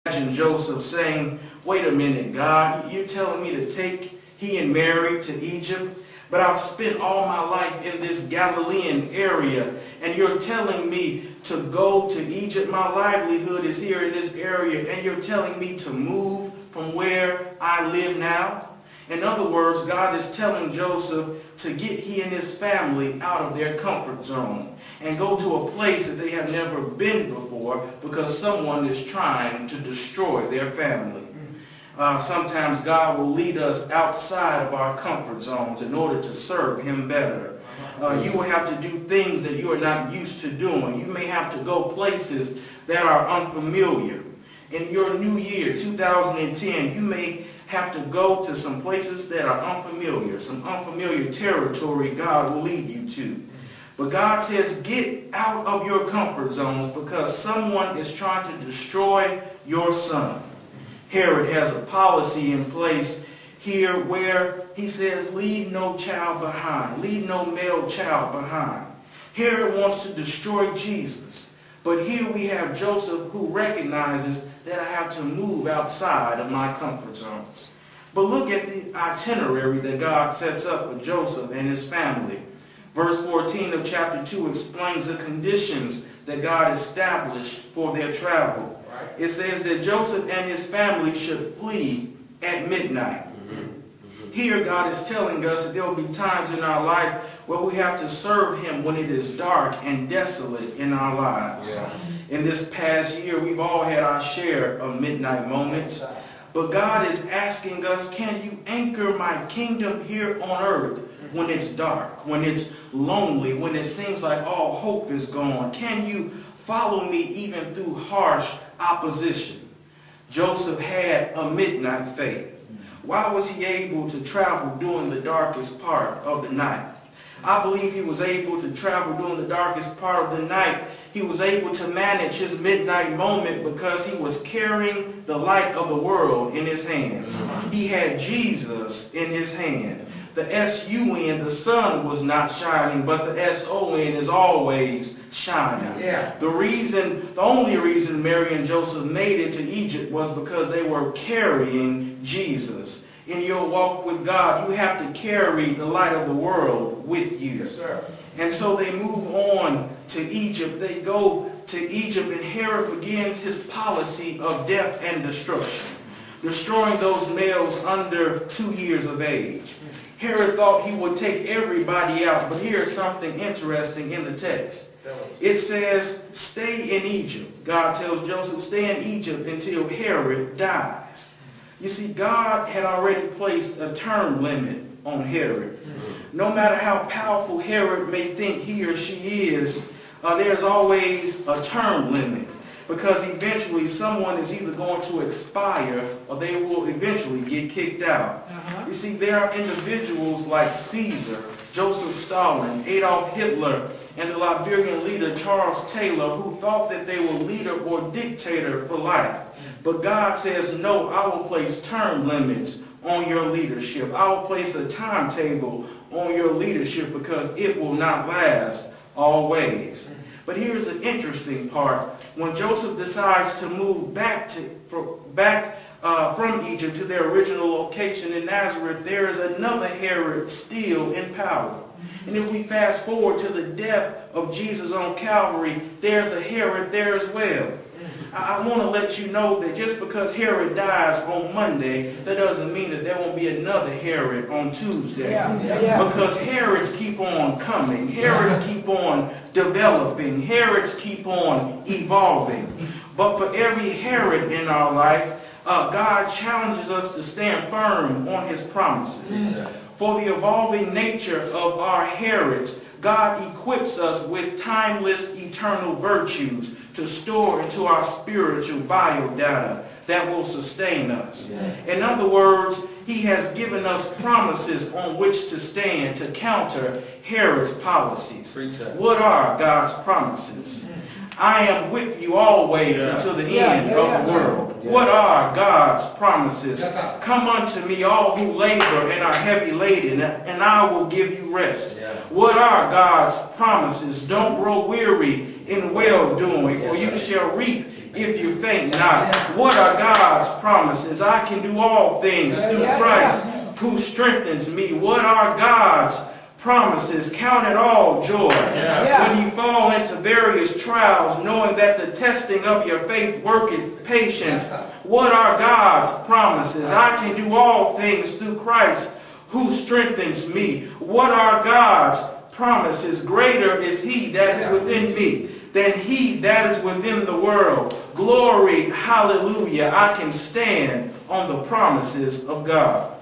Imagine Joseph saying, wait a minute, God, you're telling me to take he and Mary to Egypt, but I've spent all my life in this Galilean area, and you're telling me to go to Egypt. My livelihood is here in this area, and you're telling me to move from where I live now? In other words, God is telling Joseph to get he and his family out of their comfort zone and go to a place that they have never been before because someone is trying to destroy their family. Sometimes God will lead us outside of our comfort zones in order to serve him better. You will have to do things that you are not used to doing. You may have to go places that are unfamiliar. In your new year, 2010, you may have to go to some places that are unfamiliar, some unfamiliar territory God will lead you to. But God says, get out of your comfort zones because someone is trying to destroy your son. Herod has a policy in place here where he says, leave no child behind, leave no male child behind. Herod wants to destroy Jesus. But here we have Joseph who recognizes that I have to move outside of my comfort zone. But look at the itinerary that God sets up with Joseph and his family. Verse 14 of chapter 2 explains the conditions that God established for their travel. It says that Joseph and his family should flee at midnight. Here God is telling us that there will be times in our life where we have to serve him when it is dark and desolate in our lives. In this past year, we've all had our share of midnight moments. But God is asking us, can you anchor my kingdom here on earth when it's dark, when it's lonely, when it seems like all hope is gone? Can you follow me even through harsh opposition? Joseph had a midnight faith. Why was he able to travel during the darkest part of the night? I believe he was able to travel during the darkest part of the night. He was able to manage his midnight moment because he was carrying the light of the world in his hands. He had Jesus in his hand. The S-U-N, the sun was not shining, but the S-O-N is always shining. The only reason Mary and Joseph made it to Egypt was because they were carrying Jesus. In your walk with God, you have to carry the light of the world with you. Yes, sir. And so they move on to Egypt. They go to Egypt, and Herod begins his policy of death and destruction, destroying those males under 2 years of age. Herod thought he would take everybody out, but here's something interesting in the text. It says, stay in Egypt. God tells Joseph, stay in Egypt until Herod dies. You see, God had already placed a term limit on Herod. No matter how powerful Herod may think he or she is, there's always a term limit. Because eventually someone is either going to expire or they will eventually get kicked out. You see, there are individuals like Caesar, Joseph Stalin, Adolf Hitler, and the Liberian leader Charles Taylor, who thought that they were leader or dictator for life. But God says, no, I will place term limits on your leadership. I will place a timetable on your leadership because it will not last always. But here's an interesting part. When Joseph decides to move back from Egypt to their original location in Nazareth, there is another Herod still in power. And if we fast forward to the death of Jesus on Calvary, there's a Herod there as well. I want to let you know that just because Herod dies on Monday, that doesn't mean that there won't be another Herod on Tuesday. Because Herods keep on coming. Herods keep on developing. Herods keep on evolving. But for every Herod in our life, God challenges us to stand firm on his promises. For the evolving nature of our Herods, God equips us with timeless, eternal virtues to store into our spiritual biodata that will sustain us. In other words, he has given us promises on which to stand to counter Herod's policies. What are God's promises? I am with you always until the end of the world. What are God's promises? Come unto me, all who labor and are heavy laden, and I will give you rest. What are God's promises? Don't grow weary in well-doing, for you shall reap if you faint not. What are God's promises? I can do all things through Christ who strengthens me. What are God's promises? Count it all joy when you fall into various trials, knowing that the testing of your faith worketh patience. What are God's promises? I can do all things through Christ who strengthens me. What are God's promises? Greater is he that is within me than he that is within the world. Glory, hallelujah. I can stand on the promises of God.